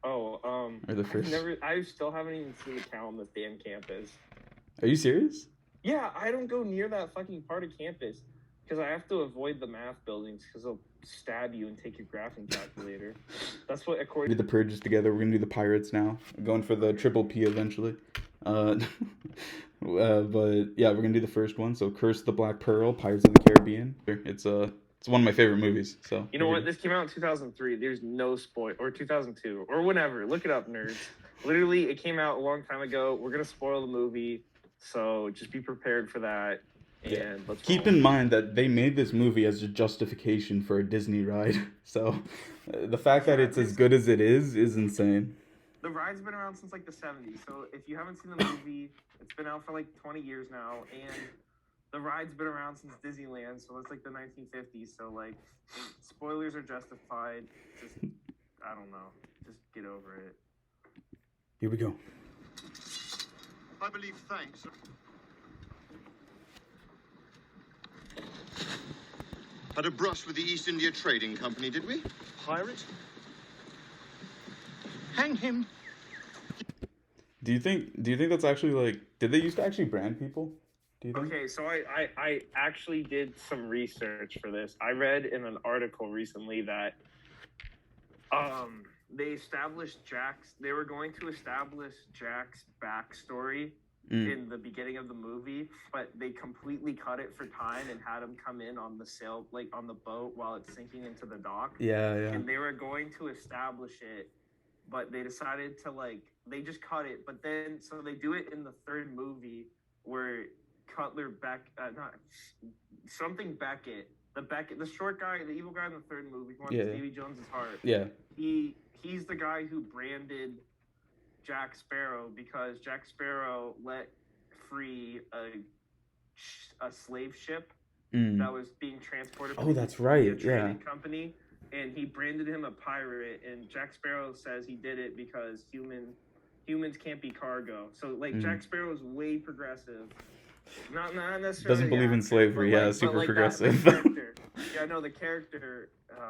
Or the first? I still haven't even seen the cow on this damn campus. Are you serious? Yeah, I don't go near that fucking part of campus because I have to avoid the math buildings because they'll stab you and take your graphing calculator. That's what according. We did the purges together. We're gonna do the pirates now. We're going for the triple P eventually. But yeah, we're gonna do the first one. So, Curse of the Black Pearl, Pirates of the Caribbean. It's one of my favorite movies. So you know what? This came out in 2003. There's no spoil, or 2002 or whenever. Look it up, nerds. Literally, it came out a long time ago. We're gonna spoil the movie, so just be prepared for that. And let's keep in mind that they made this movie as a justification for a Disney ride. So the fact that it's as good as it is insane. The ride's been around since like the 70s. So if you haven't seen the movie, it's been out for like 20 years now, and the ride's been around since Disneyland, so it's like the 1950s. So like, spoilers are justified. Just, I don't know. Just get over it. Here we go. I believe thanks. Had a brush with the East India Trading Company, did we? Pirate? Hang him. Do you think that's actually like? Did they used to actually brand people? Do you think? Okay, so I actually did some research for this. I read in an article recently that they were going to establish Jack's backstory in the beginning of the movie, but they completely cut it for time and had him come in on the sail, like on the boat while it's sinking into the dock. Yeah. And they were going to establish it, but they decided to they just cut it. But then, so they do it in the third movie where Beckett, the short guy, the evil guy in the third movie, who wants Davy Jones's heart. Yeah. He's the guy who branded Jack Sparrow because Jack Sparrow let free a slave ship that was being transported. Oh, that's right. A trading company, and he branded him a pirate. And Jack Sparrow says he did it because humans can't be cargo. So Jack Sparrow is way progressive. Not necessarily. Doesn't believe in slavery. Super progressive. The character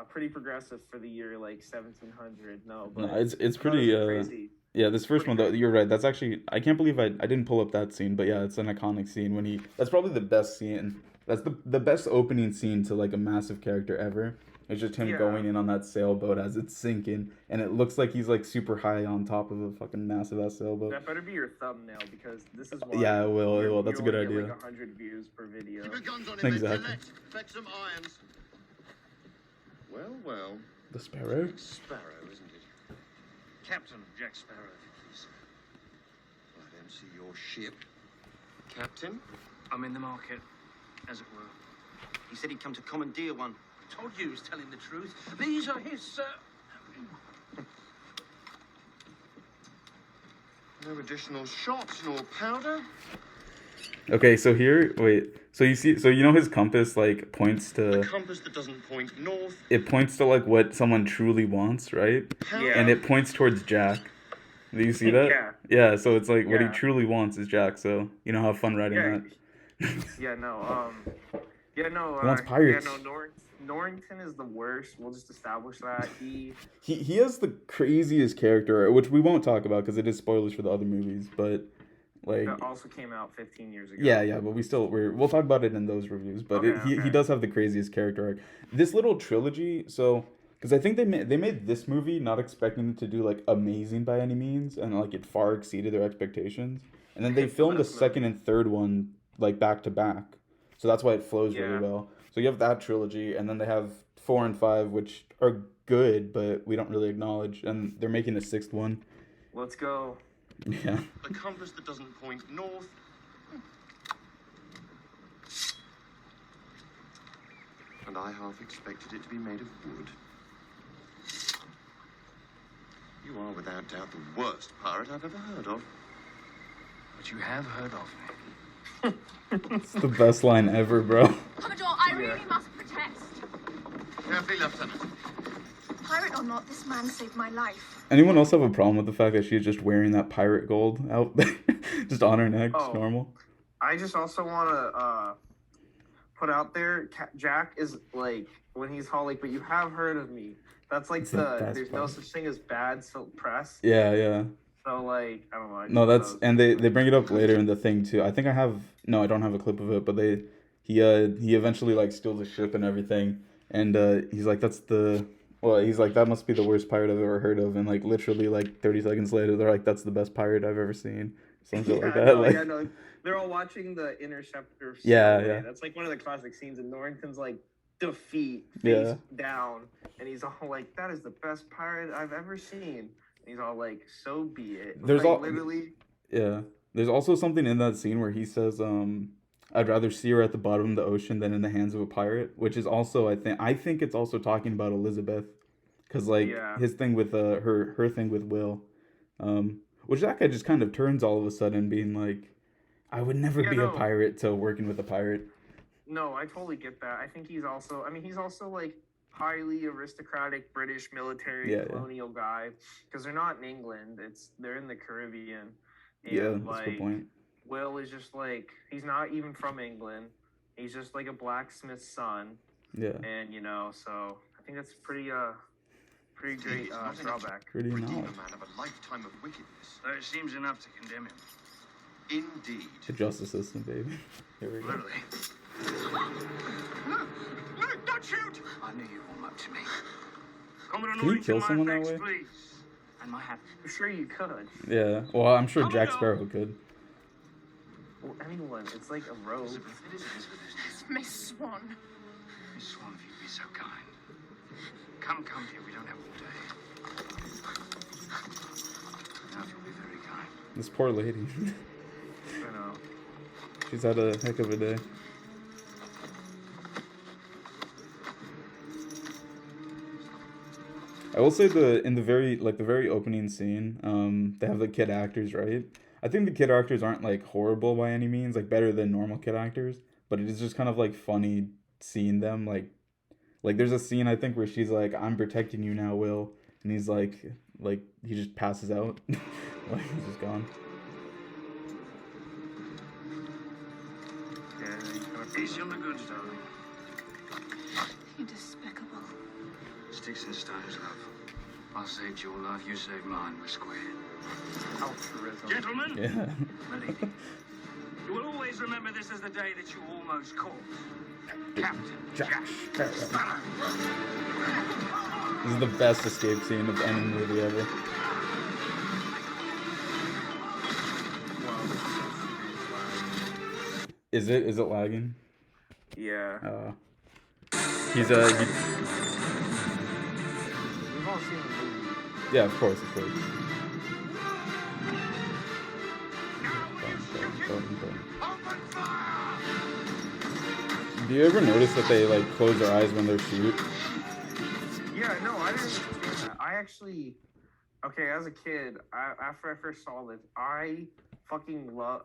pretty progressive for the year 1700. No, it's pretty crazy. Yeah, this first one though, you're right. That's actually, I can't believe I didn't pull up that scene, but yeah, it's an iconic scene when that's probably the best scene. That's the best opening scene to like a massive character ever. It's just him going in on that sailboat as it's sinking, and it looks like he's like super high on top of a fucking massive ass sailboat. That better be your thumbnail because this is why. Yeah, it will. That's a good idea. Like 100 views per video. Keep your guns on him, exactly. Fetch some irons. Well. The Sparrow? Sparrow, isn't it? Captain Jack Sparrow, if you please. I don't see your ship. Captain? I'm in the market, as it were. He said he'd come to commandeer one. I told you he was telling the truth. These are his, No additional shots nor powder? Okay, so so you know his compass points to... A compass that doesn't point north. It points to what someone truly wants, right? Yeah. And it points towards Jack. Do you see that? Yeah. Yeah, so it's what he truly wants is Jack, so have fun riding that. He wants pirates. Norrington is the worst. We'll just establish that. He has the craziest character, which we won't talk about because it is spoilers for the other movies, but that also came out 15 years ago. Yeah, but we'll talk about it in those reviews. But he does have the craziest character arc. This little trilogy, because I think they made this movie not expecting it to do amazing by any means, and it far exceeded their expectations. And then they filmed the second and third one back to back, so that's why it flows really well. So you have that trilogy, and then they have 4 and 5, which are good, but we don't really acknowledge, and they're making a 6th one. Let's go. Yeah. A compass that doesn't point north. And I half expected it to be made of wood. You are without doubt the worst pirate I've ever heard of. But you have heard of me. It's the best line ever, bro. Commodore, I really must protest. Carefully, Lieutenant. Pirate or not, this man saved my life. Anyone else have a problem with the fact that she's just wearing that pirate gold out there, just on her neck, just normal? I just also want to put out there, Jack is when he's all but you have heard of me. That's like It's the best there's no part. such thing as bad silk press. Yeah, yeah. So like I don't know. No, that's and they bring it up later in the thing too. I think I have no, I don't have a clip of it, but he eventually like steals the ship and everything, and he's like that's the well he's like that must be the worst pirate I've ever heard of, and like literally like 30 seconds later they're like that's the best pirate I've ever seen, some shit like that. No, like yeah, no. They're all watching the Interceptor. Yeah, sail yeah. away. That's like one of the classic scenes, and Norrington's like defeat Yeah. face down, and he's all like, "That is the best pirate I've ever seen." And he's all like, "So be it." There's like, all literally. yeah. There's also something in that scene where he says I'd rather see her at the bottom of the ocean than in the hands of a pirate, which is also I think it's also talking about Elizabeth, because like Yeah. his thing with her thing with Will, which that guy just kind of turns all of a sudden being like, I would never Yeah, be no. a pirate to working with a pirate. No, I totally get that. I think he's also. I mean, he's also like highly aristocratic British military Yeah, yeah. colonial guy because they're not in England. They're in the Caribbean. And Yeah, that's a like good point. Will is just like he's not even from England. He's just like a blacksmith's son, Yeah, and so I think that's pretty great drawback. pretty Redeem a knowledge. man of a lifetime of wickedness. So it seems enough to condemn him. Indeed. The justice system, baby. Here we go. Literally. No, don't shoot! I knew you were up to me. Can Commodore you Norrington, kill my someone that thanks, way? please. And my hat. I'm sure you could. Yeah, well, I'm sure Come Jack on. Sparrow could. Well, anyone. It's like a robe. Elizabeth, it is Elizabeth, isn't it? Miss Swan. Miss Swan, if you'd be so kind. Come, dear, we don't have all day. Now, if you'll be very kind. This poor lady. I know. She's had a heck of a day. I will say in the very opening scene, they have the kid actors, right? I think the kid actors aren't like horrible by any means, like better than normal kid actors, but it is just kind of like funny seeing them like there's a scene I think where she's like, "I'm protecting you now, Will," and he's like he just passes out, like he's just gone. Yeah, you kind of Easy on the goods, darling. You despicable. Sticks and stones, love. I saved your life, you saved mine. We're squared. altruism. Gentlemen, Yeah. my lady, you will always remember this as the day that you almost caught Captain Jack Sparrow. This is the best escape scene of any movie ever. Is it lagging? Yeah. He's We've all seen the movie. yeah, of course. Open fire! Do you ever notice that they like close their eyes when they shoot? Yeah, no, I didn't understand that. I actually, okay, as a kid, after I first saw this, I fucking love.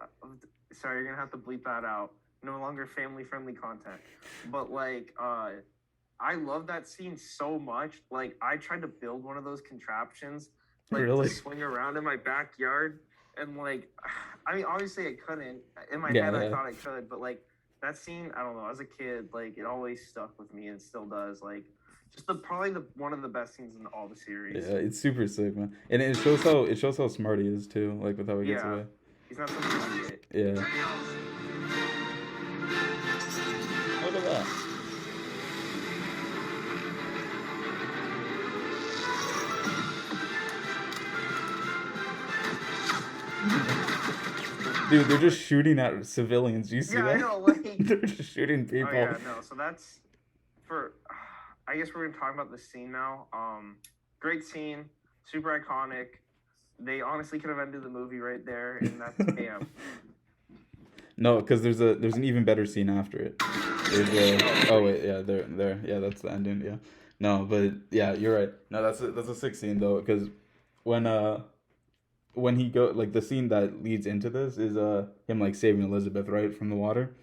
Sorry, you're gonna have to bleep that out. No longer family-friendly content, but like, I love that scene so much. Like, I tried to build one of those contraptions, like Really? to swing around in my backyard, and like, I mean, obviously I couldn't. In my Yeah, head, I yeah. thought I could, but like that scene, I don't know. As a kid, like it always stuck with me and still does. Like, just probably one of the best scenes in all the series. Yeah, it's super sick, man. And it shows how smart he is too, like with how he gets Yeah. away. He's not some idiot. Yeah. Look at that. Dude, they're just shooting at civilians. Do you see Yeah, that? I know. Like, They're just shooting people. oh yeah, no. So that's for. I guess we're gonna talk about the scene now. Great scene, super iconic. They honestly could have ended the movie right there, and that's damn. No, because there's an even better scene after it. There's a, oh wait, yeah, there, yeah, that's the ending. Yeah, no, but yeah, you're right. No, that's a sick scene though, because when he like the scene that leads into this is him like saving Elizabeth right from the water,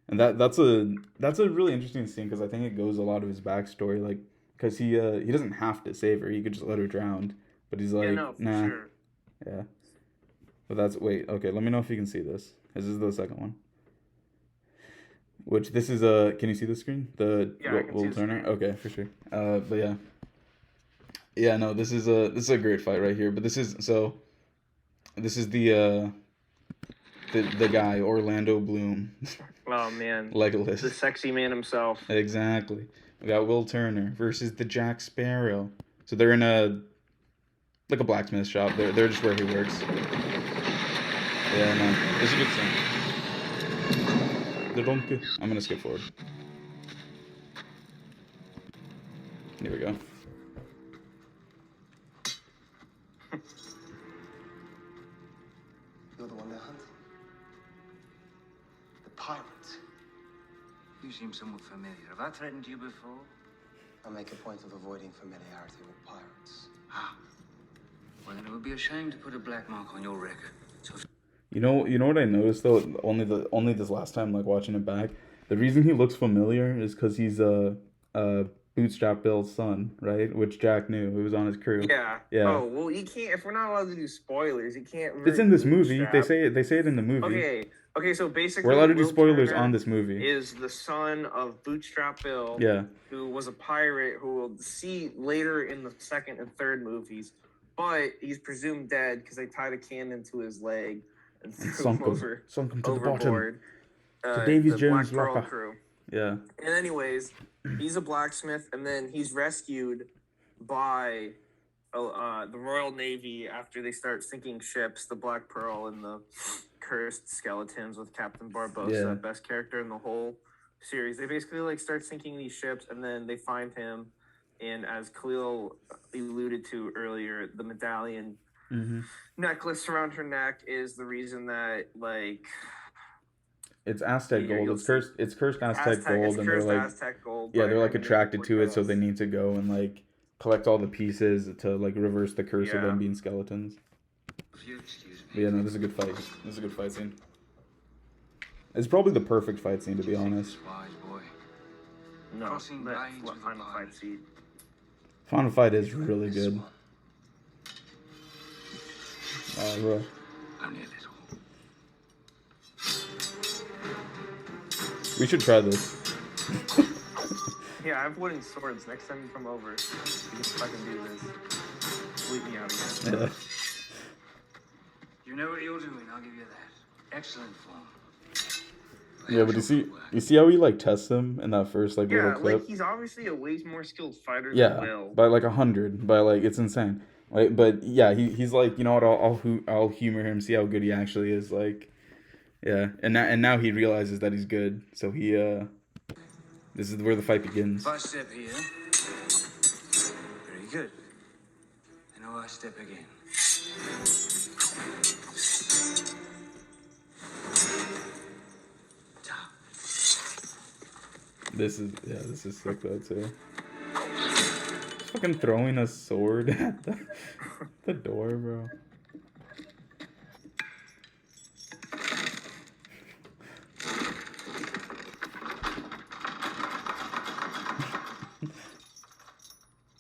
and that's a really interesting scene because I think it goes a lot of his backstory, like because he doesn't have to save her, he could just let her drown, but he's like, yeah, no, for nah, sure. yeah. But okay, let me know if you can see this. This is the second one. Which this is can you see the screen? The Yeah, I can see Will the Turner? screen. Okay, for sure. But yeah. Yeah, no, this is a great fight right here. But this is the guy Orlando Bloom, Oh man, Legolas. the sexy man himself. Exactly. We got Will Turner versus the Jack Sparrow. So they're in a blacksmith shop. They're just where he works. Yeah, no, this is a good scene. The donkey. I'm gonna skip forward. Here we go. You're the one they're hunting. The pirates. You seem somewhat familiar. Have I threatened you before? I make a point of avoiding familiarity with pirates. Ah. Well, then it would be a shame to put a black mark on your record. So You know what I noticed though, only this last time, like watching it back, the reason he looks familiar is because he's Bootstrap Bill's son, right? Which Jack knew. It was on his crew. Yeah. Yeah. Oh well, you can't. If we're not allowed to do spoilers, you can't. It's in this movie. Bootstrap. They say it in the movie. Okay. Okay. So basically, We're allowed to do Will spoilers Turner on this movie. Is the son of Bootstrap Bill. Yeah. Who was a pirate who we'll see later in the second and third movies, but he's presumed dead because they tied a cannon to his leg and threw him sunk him to the bottom. overboard. To Davy the Jones' Black Pearl locker. crew. Yeah. And anyways, he's a blacksmith, and then he's rescued by the Royal Navy after they start sinking ships, the Black Pearl and the Cursed Skeletons with Captain Barbossa, Yeah. best character in the whole series. They basically like start sinking these ships, and then they find him, and as Khalil alluded to earlier, the medallion necklace around her neck is the reason that like It's Aztec Yeah, gold. you'll It's cursed Aztec gold, it's and they're cursed like Aztec gold. yeah, by they're like Jaime attracted to it, so they Cortez. need to go and like collect all the pieces to like reverse the curse of Yeah. them being skeletons. if you excuse But me. yeah, no, this is a good fight. This is a good fight scene. It's probably the perfect fight scene, to be honest. Wise boy. No, Crossing that blades with a final fight pirate. scene. Final fight is really This good. one, Bro. only a little. We should try this. Yeah, I have wooden swords. Next time you come over, we can fucking do this. Leave me out again. Yeah. You know what you're doing, I'll give you that. Excellent form. Yeah, but you see how he like tests him in that first like little Yeah, clip? like he's obviously a way more skilled fighter than Yeah, Will. by like 100, by like it's insane. Like, but yeah, he's like, you know what? I'll humor him, see how good he actually is. Like, yeah, and now he realizes that he's good. So he this is where the fight begins. If I step here, very good. And now I step again. Ta. This is sick though too. Fucking throwing a sword at the door, bro.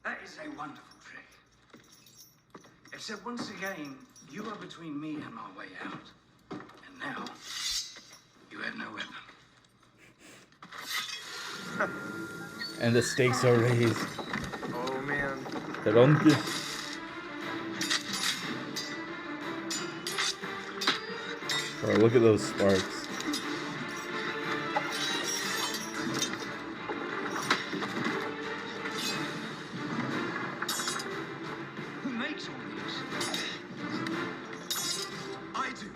That is a wonderful trick. Except once again, you are between me and my way out. And now, you have no weapon. And the stakes are raised. Oh man. The donkey. Bro, look at those sparks. Who makes all these? I do.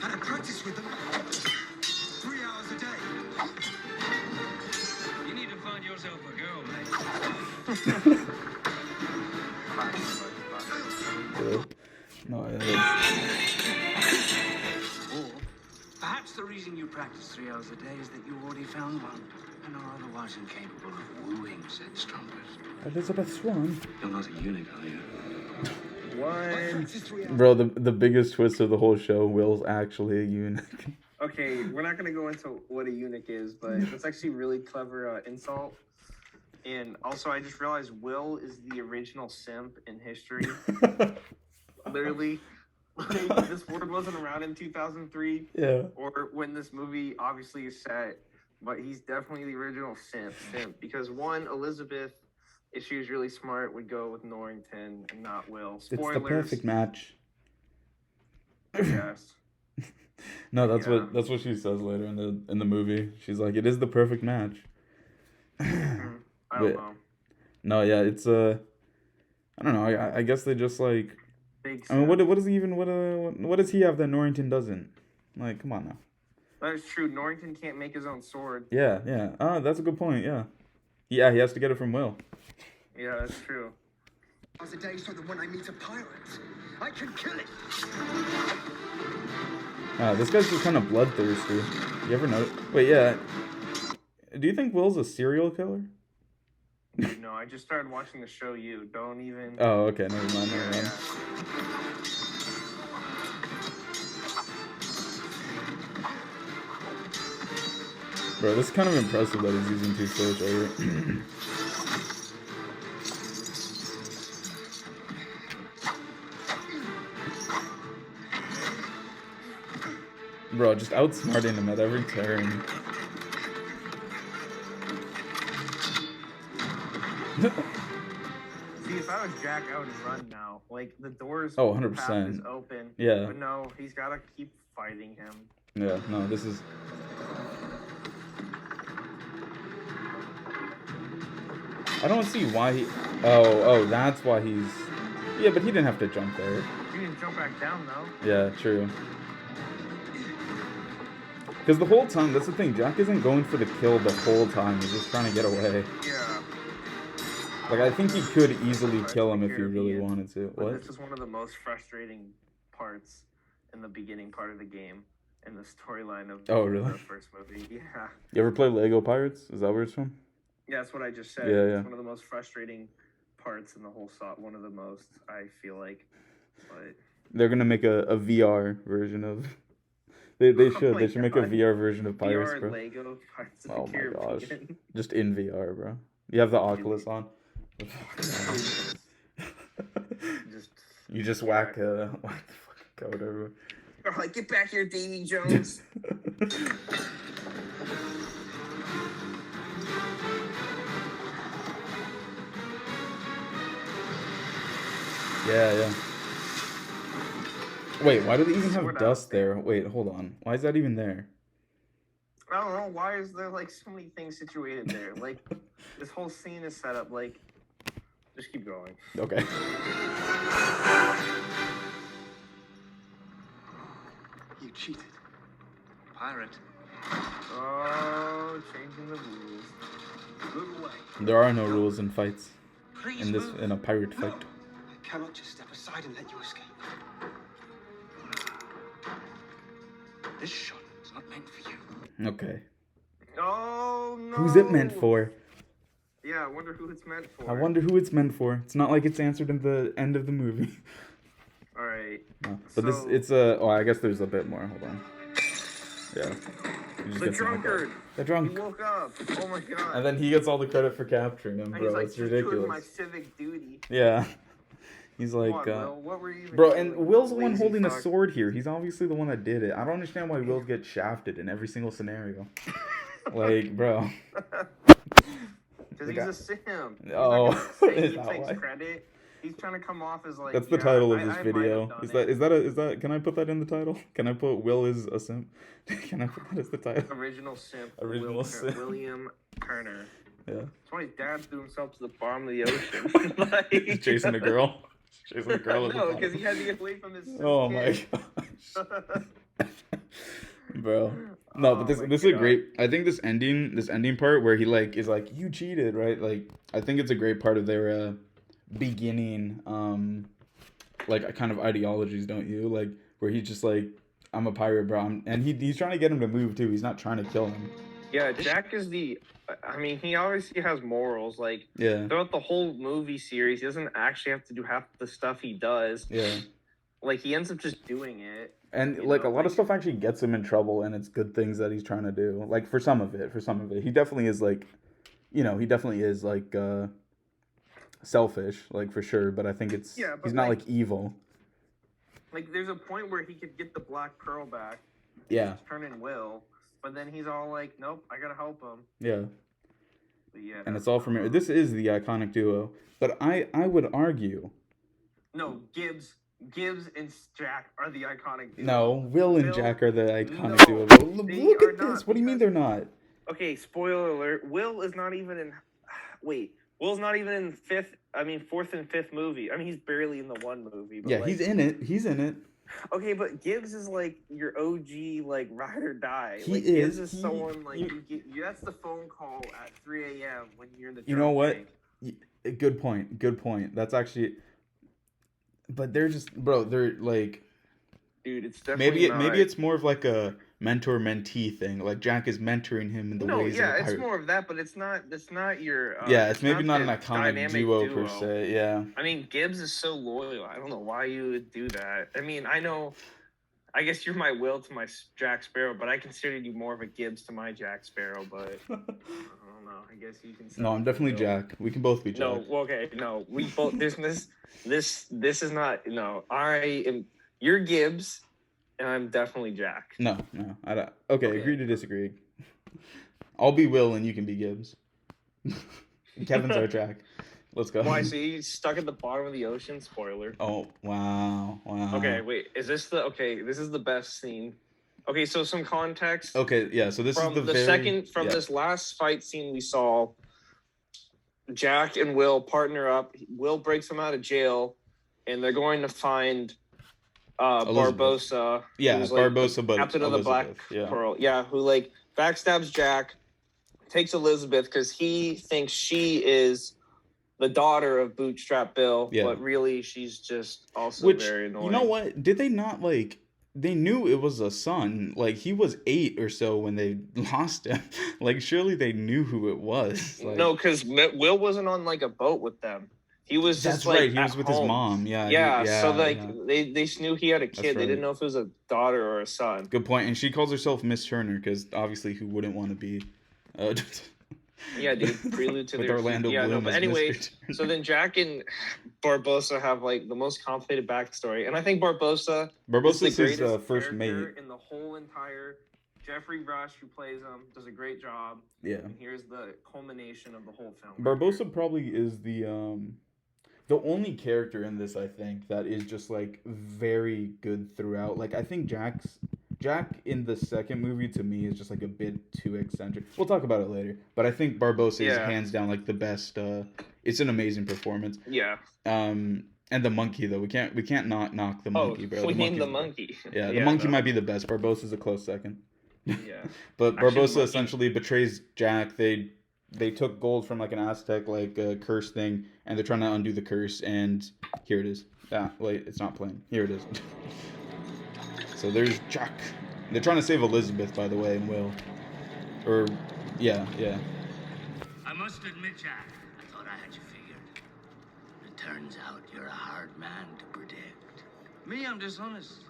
And I practice with them 3 hours a day. You need to find yourself a girl, mate. No, yeah, Or perhaps the reason you practice 3 hours a day is that you already found one and are otherwise incapable of wooing said strumpet. Elizabeth Swan. You're not a eunuch, are you? What? Bro, the biggest twist of the whole show, Will's actually a eunuch. Okay, we're not gonna go into what a eunuch is, but it's actually really clever insult. And also, I just realized Will is the original simp in history. Literally, like, this word wasn't around in 2003 Yeah. or when this movie obviously is set, but he's definitely the original simp because one, Elizabeth if she was really smart, would go with Norrington and not Will. It's the Spoilers. perfect match. Yes. No, that's what she says later in the movie. She's like, it is the perfect match. I don't know. No, yeah, it's I don't know. I guess they just like. Big I mean, what does he even what does he have that Norrington doesn't? Like, come on now. That is true. Norrington can't make his own sword. Yeah, yeah. Oh, that's a good point. Yeah, he has to get it from Will. Yeah, that's true. The day so that when I meet a pirate, I can kill it. This guy's just kind of bloodthirsty. You ever know? Wait, yeah. Do you think Will's a serial killer? No, I just started watching the show. You don't even. Oh, okay. Never mind. Yeah. Bro, this is kind of impressive that he's using 2 swords right here. Bro, just outsmarting him at every turn. See, if I was Jack, I would run now. Like, the doors Oh, path 100%. is open. Yeah. But no, he's got to keep fighting him. Yeah, no, this is... I don't see why he... Oh, that's why he's... Yeah, but he didn't have to jump there. You didn't jump back down, though. Yeah, true. Because the whole time, that's the thing, Jack isn't going for the kill the whole time. He's just trying to get away. Yeah. Like, I think he could easily kill him if he really wanted to. But What? this is one of the most frustrating parts in the beginning part of the game. In the storyline of really? the first movie. Yeah. You ever play Lego Pirates? Is that where it's from? Yeah, that's what I just said. Yeah, yeah. It's one of the most frustrating parts in the whole one of the most, I feel like. But They're gonna make a VR version of... They should. my They should make a God. VR version of Pirates, VR bro. Lego Pirates of Oh the my Caribbean. gosh. Just in VR, bro. You have the Oculus on. Just You just whack the fucking code everywhere. They're like, get back here, Davy Jones. Yeah. Wait, why do they even have Sort of. dust there? Wait, hold on. Why is that even there? I don't know, why is there like so many things situated there? Like, this whole scene is set up like, just keep going. Okay. You cheated. Pirate. Oh, changing the rules. Move away. There are no rules in fights. Please In move. a pirate No. fight. I cannot just step aside and let you escape. This shot is not meant for you. Okay. Oh, no. Who's it meant for? Yeah, I wonder who it's meant for. I wonder who it's meant for. It's not like it's answered in the end of the movie. Alright. No. But So- it's a... Oh, I guess there's a bit more. Hold on. Yeah. You just The get some like that. drunkard. The He drunk. woke up. Oh my god. And then he gets all the credit for capturing him, And bro. he's like, It's just doing my ridiculous. civic duty. Yeah. He's like, Come on, Will, what were you even bro, doing? and Will's the one Lazy holding a fuck. sword here. He's obviously the one that did it. I don't understand why Will gets shafted in every single scenario. Like, bro. Because The he's guy- a sim. He's Oh, not gonna say is he that takes why? credit. He's trying to come off as like. That's the yeah, title of I this might have video. done Is that can I put that in the title? Can I put Will is a simp? Can I put that as the title? Original simp. Original simp. William Kerner. Yeah. That's why his dad threw himself to the bottom of the ocean. Like, He's chasing a girl. Chasing a girl. at the No, bottom. because he had to get away from his. Oh my kid. gosh. Bro. No, but Oh this my is a God. great. I think this ending part where he like is like you cheated, right? Like I think it's a great part of their beginning like kind of ideologies, don't you? Like where he's just like I'm a pirate, bro. And he's trying to get him to move too. He's not trying to kill him. Yeah, Jack is the. I mean, he obviously has morals. Like Yeah. throughout the whole movie series, he doesn't actually have to do half the stuff he does. Yeah. Like he ends up just doing it. And You like know, a lot of like- stuff actually gets him in trouble, and it's good things that he's trying to do. Like for some of it, he definitely is like, he definitely is like selfish, like for sure. But I think it's Yeah, but, he's not like- like evil. Like there's a point where he could get the Black Pearl back, Yeah, turn in Will, but then he's all like, "Nope, I gotta help him." yeah. But yeah, and it's all familiar. This is the iconic duo, but I would argue. No, Gibbs and Jack are the iconic duo. No, Will and Will- Jack are the iconic no, duo. they Look are at this. not, What do you mean they're not? Okay, spoiler alert. Will is not even in. Wait, Will's not even in fourth and fifth movie. I mean, he's barely in the one movie. But Yeah, like, he's in it. He's in it. Okay, but Gibbs is like your OG, like ride or die. He like, is. Gibbs is someone like that's the phone call at 3 a.m. when you're in the. You know what? Tank. Good point. Good point. That's actually. But they're just, bro. They're like. Dude, it's definitely maybe it's more of like a mentor-mentee thing. Like Jack is mentoring him in the ways. Yeah, of it's more of that, but it's not. That's not your. Yeah, it's maybe not the an iconic dynamic duo per se. Yeah. I mean, Gibbs is so loyal. I don't know why you would do that. I mean, I know. I guess you're my Will to my Jack Sparrow, but I consider you more of a Gibbs to my Jack Sparrow. But I don't know. I guess you can. No, I'm definitely Jack. We can both be Jack. No, okay, no. We both. This is not. No, I am. You're Gibbs, and I'm definitely Jack. No. I don't. Okay, agree to disagree. I'll be Will, and you can be Gibbs. Kevin's our Jack. Let's go. Why? So he's stuck at the bottom of the ocean? Spoiler. Oh wow. Okay, wait. Is this the? Okay, this is the best scene. Okay, so some context. Okay, yeah. So this From is the second this last fight scene we saw. Jack and Will partner up. Will breaks him out of jail, and they're going to find Barbosa. Yeah, who's, Barbosa, but captain of the Black Pearl. Yeah, who like backstabs Jack, takes Elizabeth because he thinks she is the daughter of Bootstrap Bill, but really she's just also very annoying. You know what? Did they not like? They knew it was a son. Like he was 8 or so when they lost him. Like surely they knew who it was. Like, no, because Will wasn't on like a boat with them. He was just like He was with his mom. Yeah. So like they knew he had a kid. Right. They didn't know if it was a daughter or a son. Good point. And she calls herself Miss Turner because obviously who wouldn't want to be? Yeah, dude. Prelude to with their Orlando Yeah, Bloom no, but as anyway, Mr. Turner. so then Jack and Barbosa have like the most complicated backstory, and I think Barbosa's his first mate in the whole entire. Jeffrey Rush, who plays him, does a great job. Yeah. And here's the culmination of the whole film. Barbosa probably is the only character in this I think that is just like very good throughout. Like I think Jack in the second movie to me is just like a bit too eccentric. We'll talk about it later, but I think Barbosa is hands down like the best. It's an amazing performance. Yeah. And the monkey though, we can't not knock the monkey, bro. We named the monkey. Yeah, the monkey might be the best. Barbosa's a close second. Yeah. But Barbosa essentially betrays Jack. They took gold from like an Aztec like curse thing, and they're trying to undo the curse. And here it is. Wait, it's not playing. Here it is. So there's Jack. They're trying to save Elizabeth, by the way, and Will. Yeah. I must admit, Jack, I thought I had you figured. It turns out you're a hard man to predict. Me, I'm dishonest.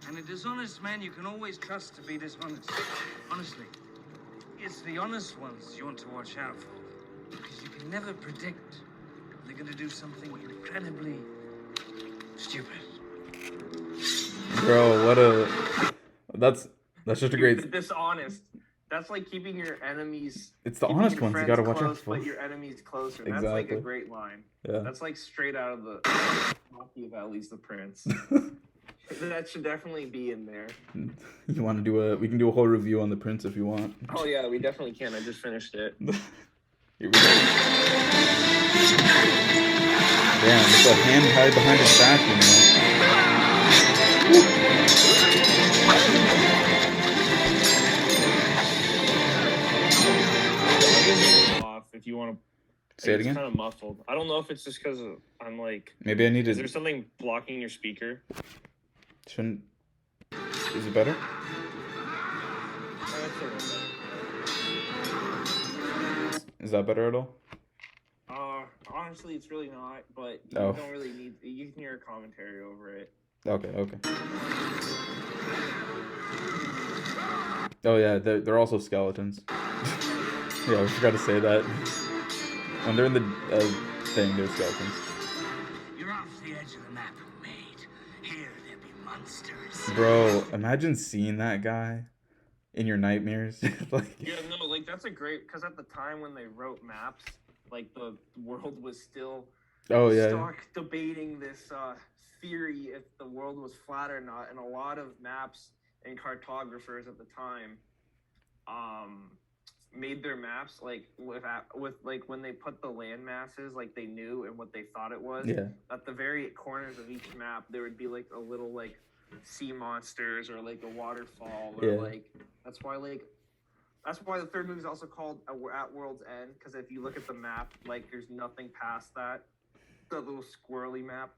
And a dishonest man you can always trust to be dishonest. Honestly. It's the honest ones you want to watch out for. Because you can never predict they're going to do something incredibly stupid. Bro, that's just a great. Dishonest. That's like keeping your enemies. It's the honest ones you gotta watch out for. But your enemies closer. Exactly. That's like a great line. Yeah. That's like straight out of the Machiavelli's The Prince. That should definitely be in there. You want to do we can do a whole review on The Prince if you want. Oh yeah, we definitely can. I just finished it. Here we go. Damn, it's a hand tied behind his back, you know. Off if you want to say it again. It's kind of muffled. I don't know if it's just because I'm like. Maybe I need to. Is there something blocking your speaker? Shouldn't. Is it better? Is that better at all? Honestly, it's really not. But you Oh. don't really need. You can hear a commentary over it. Okay. Oh yeah, they're also skeletons. Yeah, we forgot to say that. When they're in the thing, they're skeletons. You're off the edge of the map, mate. Here there be monsters. Bro, imagine seeing that guy in your nightmares. Like, Yeah, no, like that's a great because at the time when they wrote maps, like the world was still oh yeah, stuck debating this theory if the world was flat or not, and a lot of maps and cartographers at the time made their maps like with like when they put the land masses like they knew and what they thought it was. yeah, At the very corners of each map, there would be like a little like sea monsters or like a waterfall or Yeah. like that's why the third movie is also called At World's End, because if you look at the map, like there's nothing past that little squirrely map.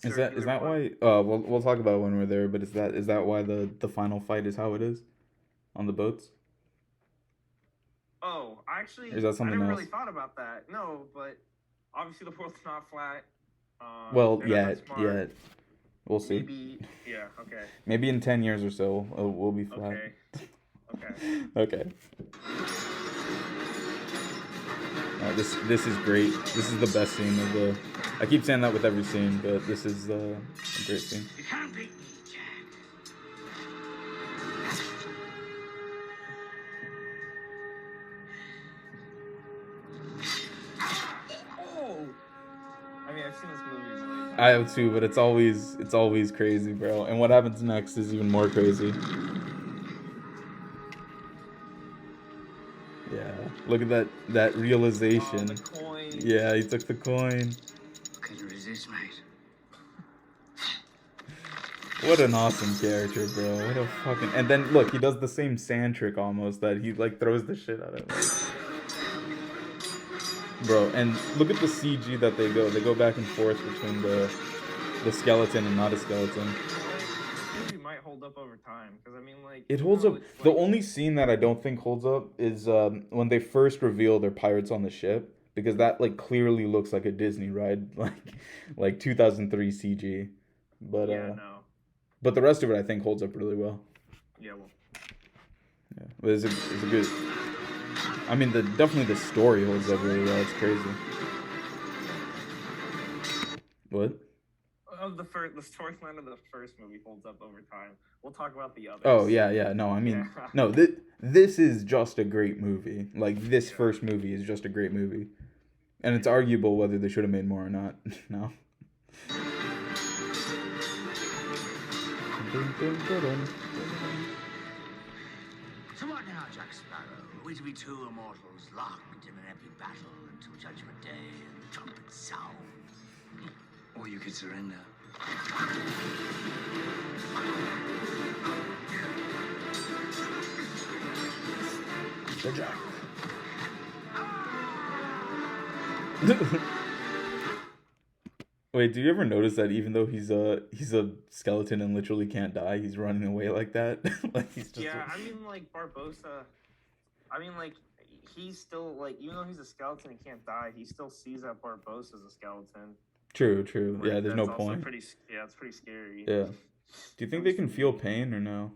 Is that circular one. why? We'll talk about it when we're there. But is that why the final fight is how it is, on the boats? Oh, actually, Or is that I something never else? really thought about that. No, but obviously the world's not flat. Well, They're not that smart. yeah. We'll see. Maybe, yeah, okay, Maybe in 10 years or so, we'll be flat. okay, okay. Okay. This is great. This is the best scene of the. I keep saying that with every scene, but this is a great scene. You can't beat me, Jack. Oh! I mean, I've seen this movie a million times. I have too, but it's always crazy, bro. And what happens next is even more crazy. Yeah, look at that realization. The coin. Yeah, he took the coin. Couldn't resist, mate. What an awesome character, bro. What a fucking. And then look, he does the same sand trick almost that he like throws the shit out of him. Bro, and look at the CG that they go back and forth between the skeleton and not a skeleton. This movie might hold up over time, because I mean, like It holds up. it's The like- only scene that I don't think holds up is when they first reveal they're pirates on the ship, because that like clearly looks like a Disney ride, like 2003 CG. But Yeah, no. but the rest of it I think holds up really well. Yeah, well. Yeah, but it's a good. I mean, definitely the story holds up really well. It's crazy. What? The storyline of the first movie holds up over time. We'll talk about the others. Oh yeah. No, I mean, Yeah. no. This is just a great movie. Like this first movie is just a great movie, and it's arguable whether they should have made more or not. No. So what now, Jack Sparrow? Are we to be two immortals locked in an epic battle until Judgment Day and the trumpets sound? Or you could surrender. Good job. Wait, do you ever notice that even though he's a skeleton and literally can't die, he's running away like that? Like he's just Yeah, I mean, like Barbosa. I mean, like he's still like, even though he's a skeleton and can't die, he still sees that Barbosa's a skeleton. True. Like, Yeah, there's no that's also point. it's pretty scary. Yeah. Do you think they can feel pain or no?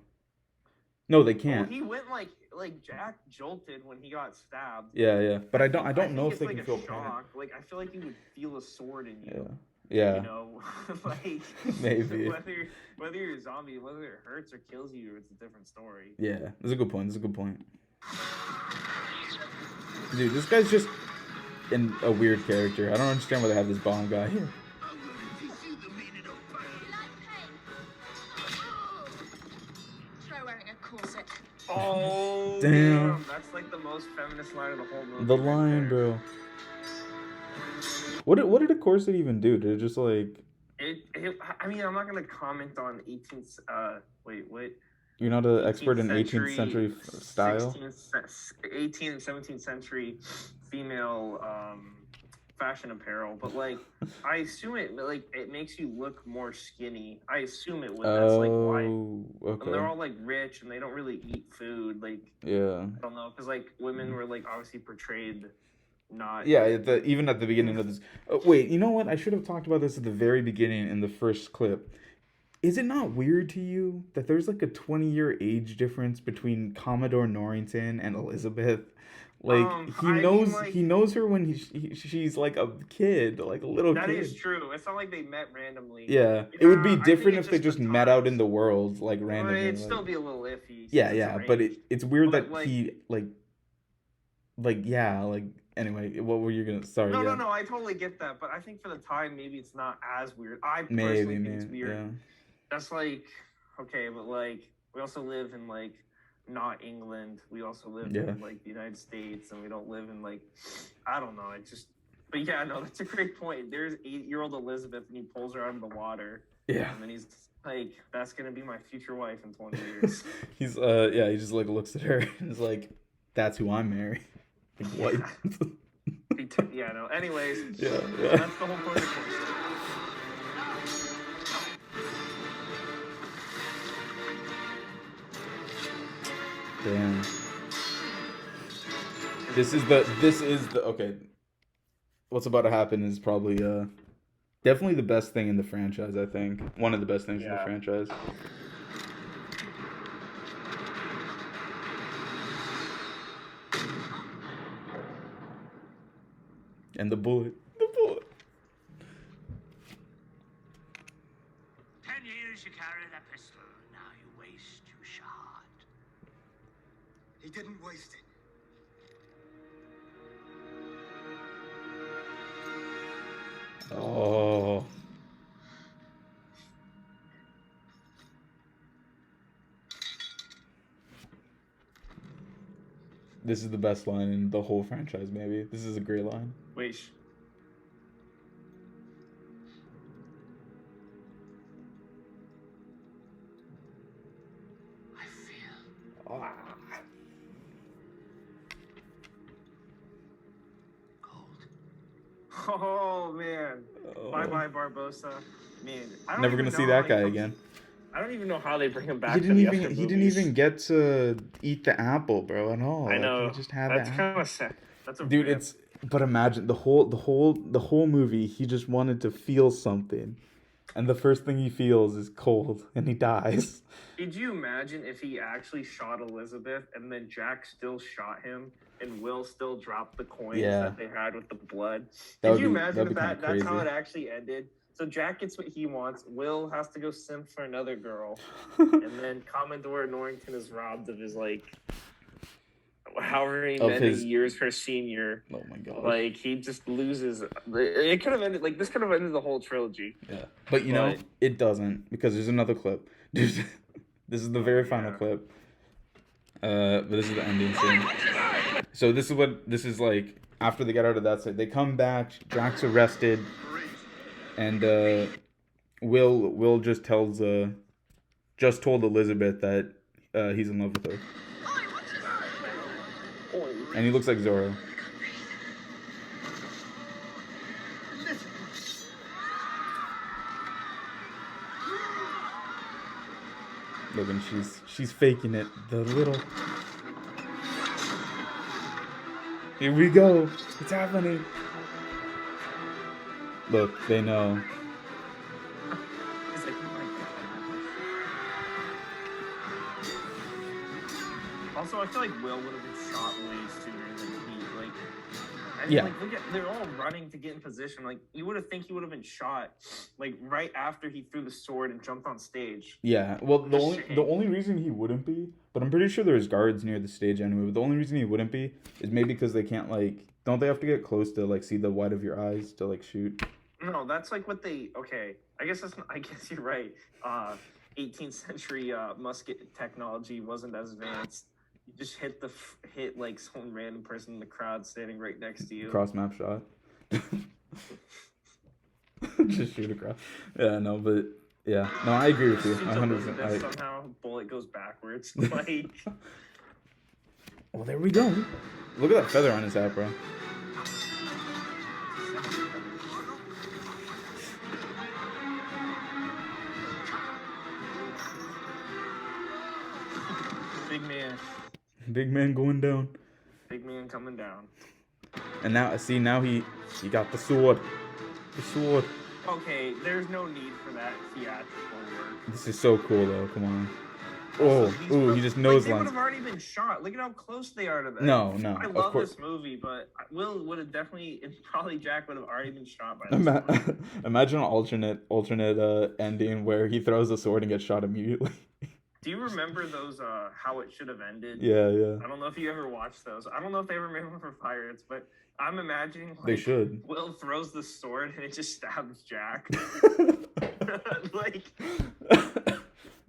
No, they Well, can't. he went like Jack jolted when he got stabbed. Yeah. But I don't think know if it's they like can a feel pain. shock. Like I feel like you would feel a sword in you. Yeah. You know, like Maybe. whether you're a zombie, whether it hurts or kills you, it's a different story. Yeah. That's a good point. Dude, this guy's just a weird character. I don't understand why they have this bomb guy here. Try wearing a corset. Oh Damn. That's like the most feminist line of the whole movie. The right line, there. bro. What did a corset even do? Did it just like? I mean, I'm not gonna comment on 18th. Wait. You're not an expert in 18th century style? 18th and 17th century female fashion apparel, but like I assume it makes you look more skinny. I assume it would. That's like why. Okay. And they're all like rich and they don't really eat food. Like Yeah. I don't know, because like women were like obviously portrayed not. Yeah, even at the beginning of this. Wait, you know what? I should have talked about this at the very beginning in the first clip. Is it not weird to you that there's like a 20-year age difference between Commodore Norrington and Elizabeth? Like like, he knows her when she's like a kid, like a little that kid. is true. It's not like they met randomly. Yeah, it would be I think different it's if they just the met out in times. the world like Well, randomly. it'd Like, still be a little iffy. yeah, Since yeah, it's but arranged. it's weird But, that like, he like yeah, like anyway, what were you gonna? Sorry, no, yeah. no, no. I totally get that, but I think for the time, maybe it's not as weird. I Maybe, personally think it's weird. yeah. That's like okay, but like we also live in like not England. We also live in like the United States, and we don't live in like I don't know. It just, but yeah, no, that's a great point. There's 8-year-old Elizabeth, and he pulls her out of the water. Yeah. And then he's like, "That's gonna be my future wife in 20 years." He's yeah, he just like looks at her and is like, "That's who I'm marrying." Like, what? Yeah, no. Anyways, yeah. That's the whole point of the course. Damn. This is the okay. What's about to happen is probably definitely the best thing in the franchise, I think. One of the best things in the franchise. And the bullet. 10 years you carry that pistol, now you waste your shot. He didn't waste it. Oh. This is the best line in the whole franchise, maybe. This is a great line. Wait. I feel cold. Oh man. Bye bye Barbosa. Man, I don't Never even gonna see know that how guy he again. I don't even know how they bring him back. He to the other didn't movies. even get to eat the apple, bro, at all. I know. Like, he just had That's that. kind of sad. That's a Dude, rip. it's but imagine the whole movie. He just wanted to feel something, and the first thing he feels is cold, and he dies. Did you imagine if he actually shot Elizabeth and then Jack still shot him and Will still dropped the coins that they had with the blood? Did you imagine if that's how it actually ended? So Jack gets what he wants. Will has to go simp for another girl, and then Commodore Norrington is robbed of his like however many years her senior. Oh my god! Like he just loses. It could have ended like this. Could have ended the whole trilogy. Yeah, but you know it doesn't because there's another clip. This is the very final clip. But this is the ending scene. So this is like after they get out of that side. They come back. Jack's arrested, and Will just told Elizabeth that he's in love with her. And he looks like Zorro. Look, and she's faking it. The little. Here we go. It's happening. Look, they know. It's like, oh my god. Also, I feel like Will would have been shot way sooner than he. Like, I mean, like, look at they're all running to get in position. Like, you would have think he would have been shot, like right after he threw the sword and jumped on stage. Yeah, well, the only reason he wouldn't be, but I'm pretty sure there's guards near the stage anyway. But the only reason he wouldn't be is maybe because they can't don't they have to get close to see the white of your eyes to shoot? No, that's like what they. Okay, I guess you're right. 18th century musket technology wasn't as advanced. You just hit like some random person in the crowd standing right next to you. Cross map shot. Just shoot across. Yeah, no, but yeah, no, I agree with you. 100%. Somehow bullet goes backwards. Like. Well, there we go. Look at that feather on his hat, bro. Big man. Big man going down. Big man coming down. And now, see, now he got the sword. The sword. Okay, there's no need for that theatrical work. This is so cool, though. Come on. Oh, these ooh, would he have- just like, nose they would lines. have already been shot. Look at how close they are to that. No, I of love course. this movie, but Will would have definitely, probably Jack would have already been shot by this point. Imagine an alternate ending where he throws the sword and gets shot immediately. Do you remember those How It Should Have Ended? Yeah. I don't know if you ever watched those. I don't know if they ever made one for pirates, but I'm imagining like They should. Will throws the sword and it just stabs Jack. Like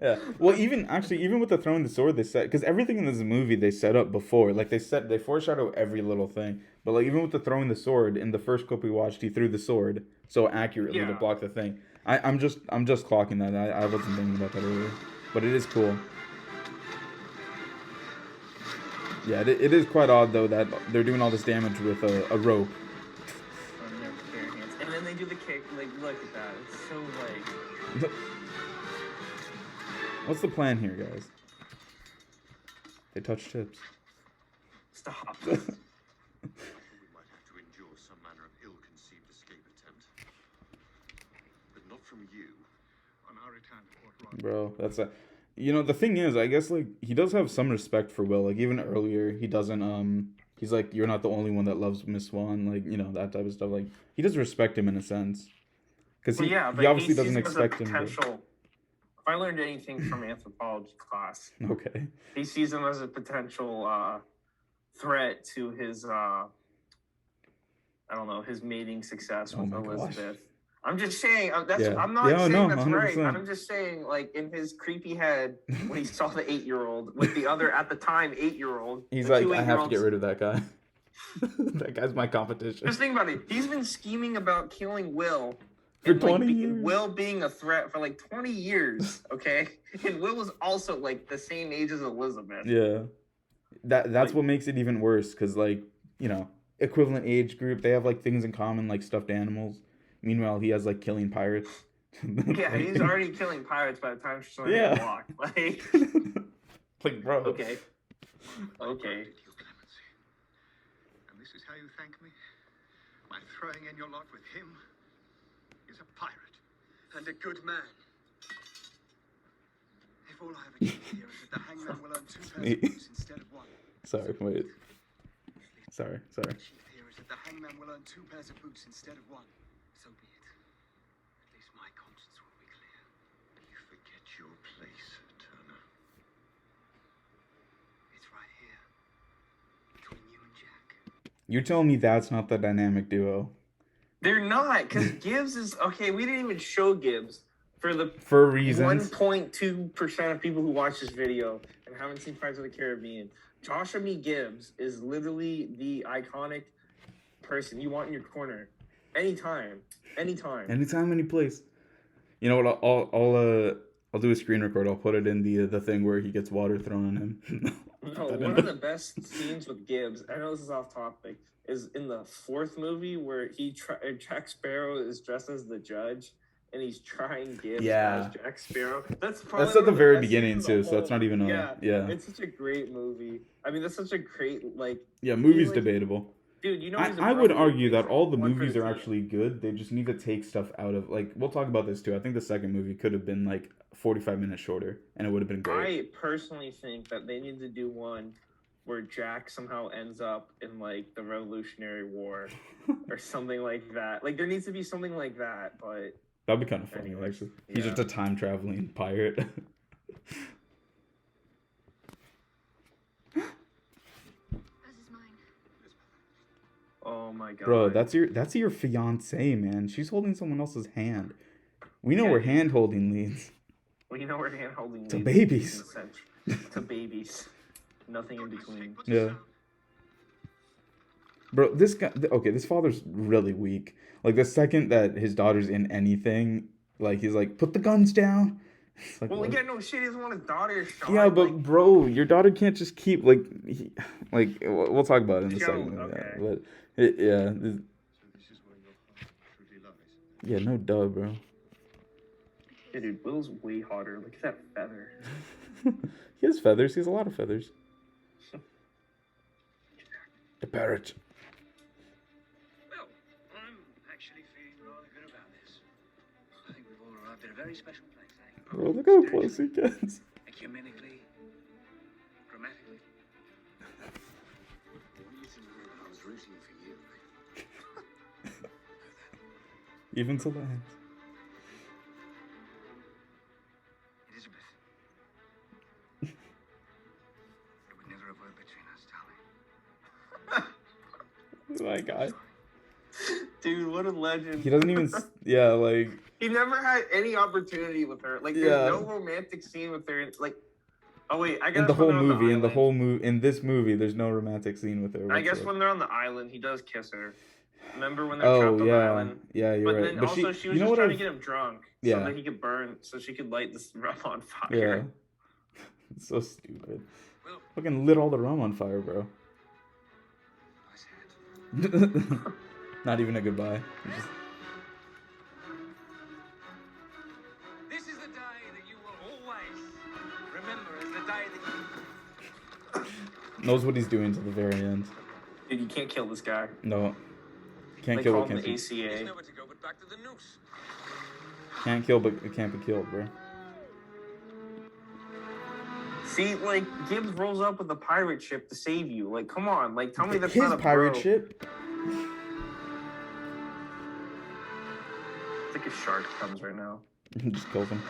Yeah. Well, even with the throwing the sword, they set, because everything in this movie they set up before. Like they foreshadow every little thing. But like even with the throwing the sword in the first clip we watched, he threw the sword so accurately to block the thing. I'm just clocking that. I wasn't thinking about that earlier, but it is cool. Yeah, it is quite odd though that they're doing all this damage with a rope. and then they do the kick. Like look at that. It's so like. What's the plan here, guys? They touch tips. Stop. We might have to endure some manner of ill-conceived escape attempt. But not from you. On our return to Port Royal. Bro, that's a... You know, the thing is, I guess, like, he does have some respect for Will. Like, even earlier, he doesn't, he's like, you're not the only one that loves Miss Swan. Like, you know, that type of stuff. Like, he does respect him in a sense. Because he obviously doesn't expect him to... If I learned anything from anthropology class, Okay. he sees him as a potential threat to his, I don't know, his mating success with Elizabeth. Gosh. I'm just saying, I'm not saying that's 100%. Right. I'm just saying, like, in his creepy head, when he saw the 8-year-old with the other, at the time, 8-year-old. He's like, I have to get rid of that guy. That guy's my competition. Just think about it. He's been scheming about killing Will. For 20 years. Will being a threat for like 20 years, okay? And Will was also like the same age as Elizabeth. Yeah. That's what makes it even worse, because, like, you know, equivalent age group, they have, like, things in common, like stuffed animals. Meanwhile, he has, like, killing pirates. Yeah, he's already killing pirates by the time she's learning to walk. Like, like, bro. Okay. And this is how you thank me? By throwing in your lot with him? Is a pirate and a good man. If all I have achieved here is that the hangman will earn 2 pairs of boots instead of 1. Sorry, wait. Sorry. Here is that the hangman will earn 2 pairs of boots instead of 1. So be it. At least my conscience will be clear. You forget your place, Turner. It's right here. Between you and Jack. You're telling me that's not the dynamic duo? They're not, because Gibbs is okay. We didn't even show Gibbs for reasons. 1.2% of people who watch this video and haven't seen Pirates of the Caribbean. Joshua B. Gibbs is literally the iconic person you want in your corner, anytime, any place. You know what? I'll do a screen record. I'll put it in the thing where he gets water thrown on him. No, one of the best scenes with Gibbs, I know this is off topic, is in the 4th movie where Jack Sparrow is dressed as the judge and he's trying Gibbs as Jack Sparrow. That's at the very beginning too, so that's not even yeah. It's such a great movie. I mean, that's such a great movie's debatable. Dude, you know, I would argue that all the movies are actually good. They just need to take stuff out of, like, we'll talk about this too. I think the second movie could have been like 45 minutes shorter and it would have been great. I personally think that they need to do one where Jack somehow ends up in like the Revolutionary War or something like that. Like there needs to be something like that, but that'd be kind of funny actually. He's just a time traveling pirate. Oh my god. Bro, that's your fiance, man. She's holding someone else's hand. We know where hand holding leads. We know where hand holding leads. To babies. To babies. Nothing in between. Yeah. Bro, this guy, okay, this father's really weak. Like, the second that his daughter's in anything, like, he's like, put the guns down. Like, well, yeah, no shit, he doesn't want his daughter shot. Yeah, but, like, bro, your daughter can't just keep, like, we'll talk about it in a second. Okay. Yeah, but, yeah. Yeah, no duh, bro. Yeah, dude, Will's way hotter. Look at that feather. He has feathers. He has a lot of feathers. The parrot. Well, I'm actually feeling rather good about this. I think we've all arrived at a very special place, eh? Bro, look how close he gets. Ecumenically, rooting for you. Even till the end. Elizabeth. There would never a word between us, darling. My God. Dude, what a legend. He doesn't even. Yeah, like. He never had any opportunity with her. Like, there's no romantic scene with her. Like, oh wait, I guess In the whole movie, in this movie, there's no romantic scene with her. I guess when they're on the island, he does kiss her. Remember when they're trapped on the island? Yeah, you're right. But then also, she was just trying to get him drunk so that he could burn, so she could light this rum on fire. Yeah. It's so stupid. Fucking lit all the rum on fire, bro. Not even a goodbye. Just... This is the day that you will always remember as the day that you... Knows what he's doing to the very end. Dude, you can't kill this guy. No. Can't they kill call but him can't the be. ACA. There's nowhere to go but back to the noose. Can't kill but it can't be killed, bro. See, like, Gibbs rolls up with a pirate ship to save you. Like, come on. Like, tell me that's his not a pirate bro. ship? It's like a shark comes right now. Just kills him.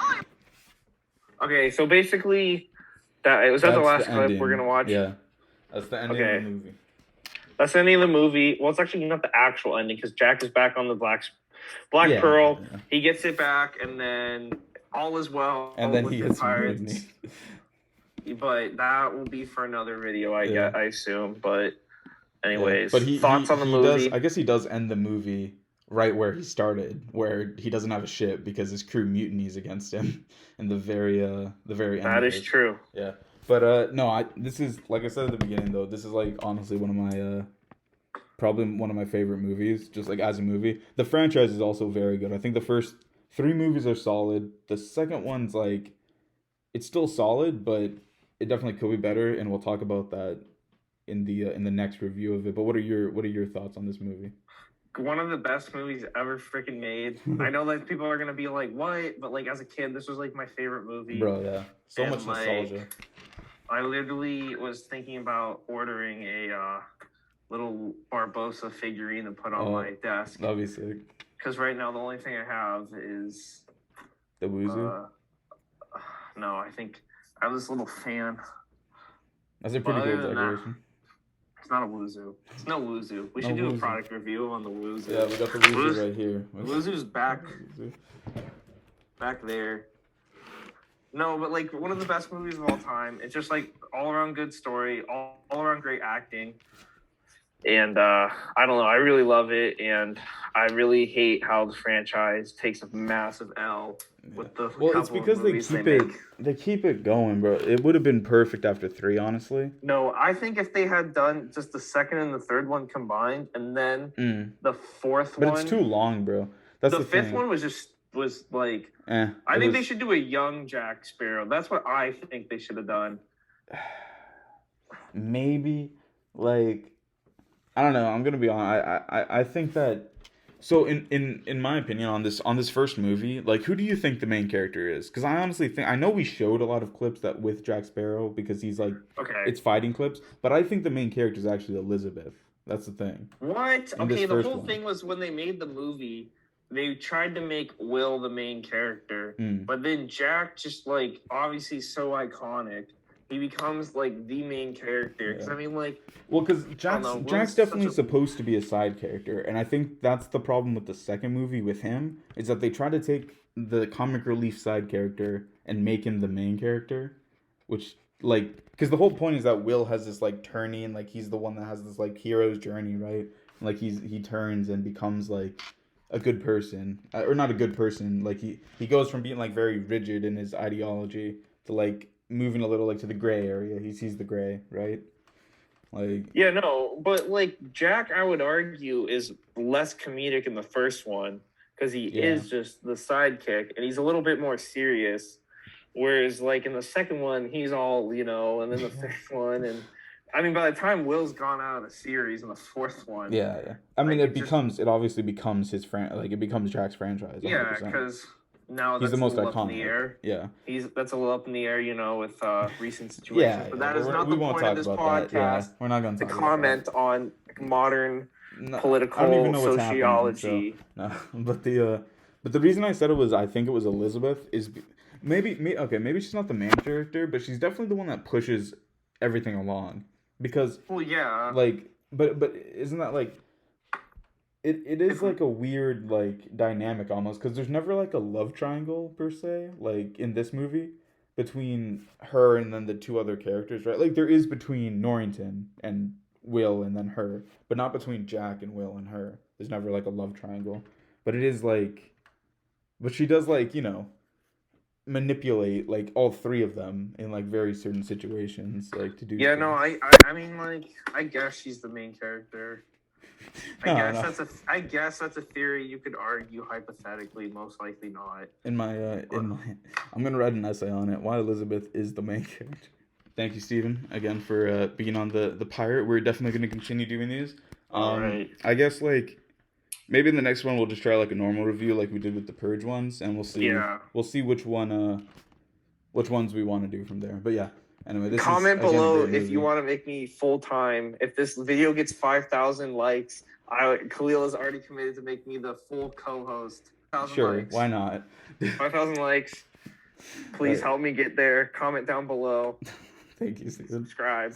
Okay, so basically, that's the last clip ending. we're gonna watch? Yeah. That's the ending of the movie. That's the ending of the movie. Well, it's actually not the actual ending because Jack is back on the Black Pearl. Yeah. He gets it back, and then all is well. And then with he the gets pirates. mutiny. But that will be for another video, I assume. But anyways, but thoughts on the movie? I guess he does end the movie right where he started, where he doesn't have a ship because his crew mutinies against him in the very end. That is true. Yeah. But no, this is, like I said at the beginning though, this is like honestly one of my probably one of my favorite movies, just like as a movie. The franchise is also very good. I think the first 3 movies are solid. The second one's like, it's still solid, but it definitely could be better, and we'll talk about that in the next review of it. But what are your thoughts on this movie? One of the best movies ever freaking made. I know that people are gonna be like, "What?" But like as a kid, this was like my favorite movie. Bro, yeah, so much nostalgia. Like, I literally was thinking about ordering a little Barbosa figurine to put on my desk. That'd be sick. Because right now the only thing I have is the Wuzu. No, I think I have this little fan. That's a pretty cool decoration. It's not a Wuzu. It's no Wuzu. We should do a product review on the Wuzu. Yeah, we got the Wuzu right here. Wuzu's back there. No, but like one of the best movies of all time. It's just like all around good story, all around great acting. And I don't know, I really love it, and I really hate how the franchise takes a massive L with the it's because they keep it going, bro. It would have been perfect after 3, honestly. No, I think if they had done just the second and the third one combined, and then the fourth one, but it's too long, bro. That's the fifth thing. one was like, I think they should do a young Jack Sparrow. That's what I think they should have done. Maybe, like, I don't know. I'm gonna be honest. I think that. So in my opinion on this first movie, like, who do you think the main character is? Because I honestly think, I know we showed a lot of clips that with Jack Sparrow because he's like, it's fighting clips, but I think the main character is actually Elizabeth. That's the thing. What? Okay, the whole thing was when they made the movie, they tried to make Will the main character, but then Jack just like obviously so iconic. He becomes like the main character. Because I mean, like, well, because Jack's definitely supposed to be a side character, and I think that's the problem with the second movie with him is that they try to take the comic relief side character and make him the main character, which like because the whole point is that Will has this like turning, like he's the one that has this like hero's journey, right? Like he turns and becomes like a good person, or not a good person. Like he goes from being like very rigid in his ideology to like moving a little like to the gray area. He sees the gray, right? Like, yeah, no, but like Jack, I would argue, is less comedic in the first one because he is just the sidekick, and he's a little bit more serious. Whereas like in the second one, he's all, and then the third one, and I mean, by the time Will's gone out of the series in the fourth one, I mean, it obviously becomes his it becomes Jack's franchise. 100%. Yeah, because now He's that's the most a little up in the iconic. air. Yeah. That's a little up in the air, with recent situations. But that is not we the won't point talk of this about that. Yeah, podcast we're not going to to talk comment about on modern that. No, I don't political even know what's happening. So, sociology. no, but the reason I said I think it was Elizabeth is maybe she's not the main character, but she's definitely the one that pushes everything along because Well, yeah. like but isn't that like it is like a weird like dynamic almost because there's never like a love triangle per se like in this movie between her and then the two other characters, right? Like there is between Norrington and Will and then her, but not between Jack and Will and her. There's never like a love triangle, but it is like, but she does like manipulate like all three of them in like very certain situations like to do. Yeah, things. no, I mean like I guess she's the main character. No. I guess that's a theory you could argue hypothetically, most likely not. I'm gonna write an essay on it. Why Elizabeth is the main character. Thank you, Stephen, again for being on the pirate. We're definitely gonna continue doing these. All right. I guess like maybe in the next one we'll just try like a normal review like we did with the Purge ones, and we'll see. Yeah. We'll see which ones we want to do from there. But yeah. Anyway, Comment is, below again, if you want to make me full time. If this video gets 5,000 likes, Khalil is already committed to make me the full co-host. Sure, likes. Why not? 5,000 likes. Please help me get there. Comment down below. Thank you, Stephen. Subscribe.